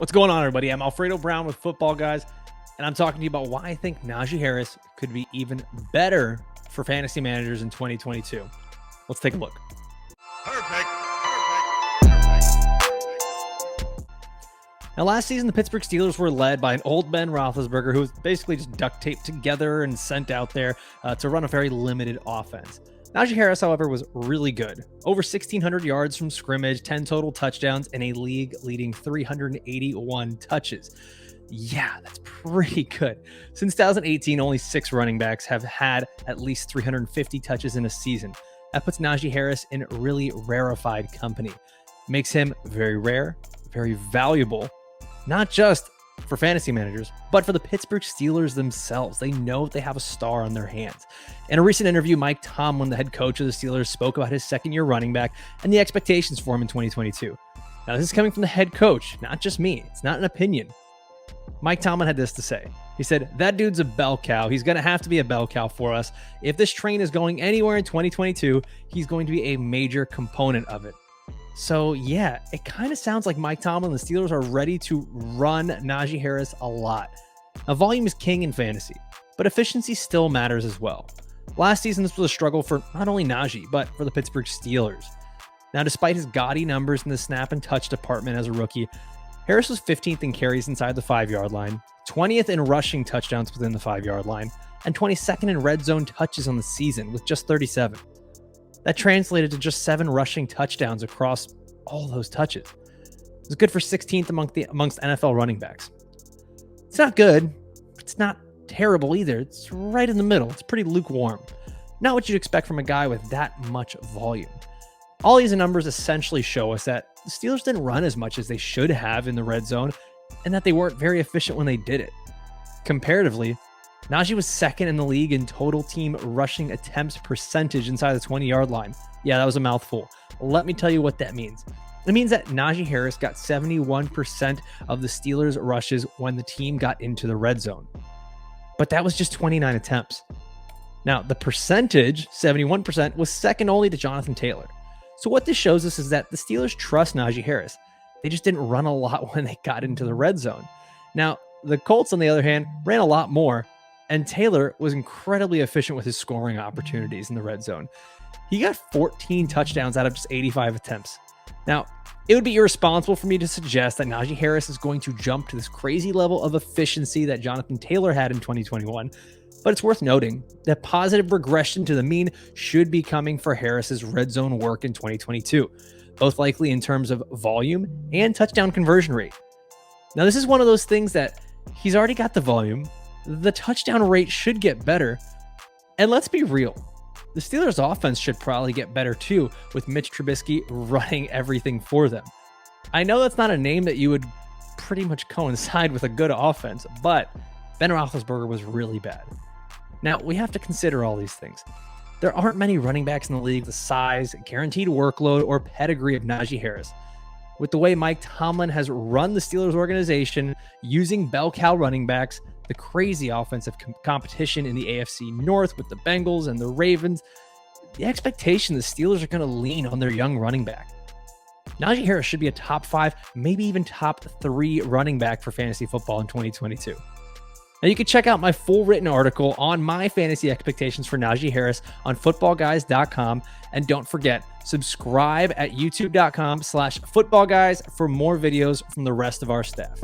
What's going on, everybody? I'm Alfredo Brown with Footballguys, and I'm talking to you about why I think Najee Harris could be even better for fantasy managers in 2022. Let's take a look. Perfect. Now, last season, the Pittsburgh Steelers were led by an old Ben Roethlisberger who was basically just duct taped together and sent out there to run a very limited offense. Najee Harris, however, was really good. Over 1,600 yards from scrimmage, 10 total touchdowns, and a league-leading 381 touches. Yeah, that's pretty good. Since 2018, only 6 running backs have had at least 350 touches in a season. That puts Najee Harris in really rarefied company. Makes him very rare, very valuable, not just for fantasy managers, but for the Pittsburgh Steelers themselves. They know they have a star on their hands. In a recent interview, Mike Tomlin, the head coach of the Steelers, spoke about his second-year running back and the expectations for him in 2022. Now, this is coming from the head coach, not just me. It's not an opinion. Mike Tomlin had this to say. He said, "That dude's a bell cow. He's going to have to be a bell cow for us. If this train is going anywhere in 2022, he's going to be a major component of it." So, yeah, it kind of sounds like Mike Tomlin and the Steelers are ready to run Najee Harris a lot. Now, volume is king in fantasy, but efficiency still matters as well. Last season, this was a struggle for not only Najee, but for the Pittsburgh Steelers. Now, despite his gaudy numbers in the snap and touch department as a rookie, Harris was 15th in carries inside the 5-yard line, 20th in rushing touchdowns within the 5-yard line, and 22nd in red zone touches on the season with just 37. That translated to just 7 rushing touchdowns across all those touches. It was good for 16th amongst NFL running backs. It's not good, but it's not terrible either. It's right in the middle. It's pretty lukewarm. Not what you'd expect from a guy with that much volume. All these numbers essentially show us that the Steelers didn't run as much as they should have in the red zone, and that they weren't very efficient when they did it. Comparatively, Najee was second in the league in total team rushing attempts percentage inside the 20-yard line. Yeah, that was a mouthful. Let me tell you what that means. It means that Najee Harris got 71% of the Steelers' rushes when the team got into the red zone. But that was just 29 attempts. Now, the percentage, 71%, was second only to Jonathan Taylor. So what this shows us is that the Steelers trust Najee Harris. They just didn't run a lot when they got into the red zone. Now, the Colts, on the other hand, ran a lot more, and Taylor was incredibly efficient with his scoring opportunities in the red zone. He got 14 touchdowns out of just 85 attempts. Now, it would be irresponsible for me to suggest that Najee Harris is going to jump to this crazy level of efficiency that Jonathan Taylor had in 2021, but it's worth noting that positive regression to the mean should be coming for Harris's red zone work in 2022, both likely in terms of volume and touchdown conversion rate. Now, this is one of those things that he's already got the volume. The touchdown rate should get better. And let's be real, the Steelers' offense should probably get better too, with Mitch Trubisky running everything for them. I know that's not a name that you would pretty much coincide with a good offense, but Ben Roethlisberger was really bad. Now, we have to consider all these things. There aren't many running backs in the league the size, guaranteed workload, or pedigree of Najee Harris. With the way Mike Tomlin has run the Steelers organization using bell cow running backs, the crazy offensive competition in the AFC North with the Bengals and the Ravens, the expectation the Steelers are going to lean on their young running back. Najee Harris should be a top 5, maybe even top 3 running back for fantasy football in 2022. Now, you can check out my full written article on my fantasy expectations for Najee Harris on footballguys.com. And don't forget, subscribe at youtube.com/footballguys for more videos from the rest of our staff.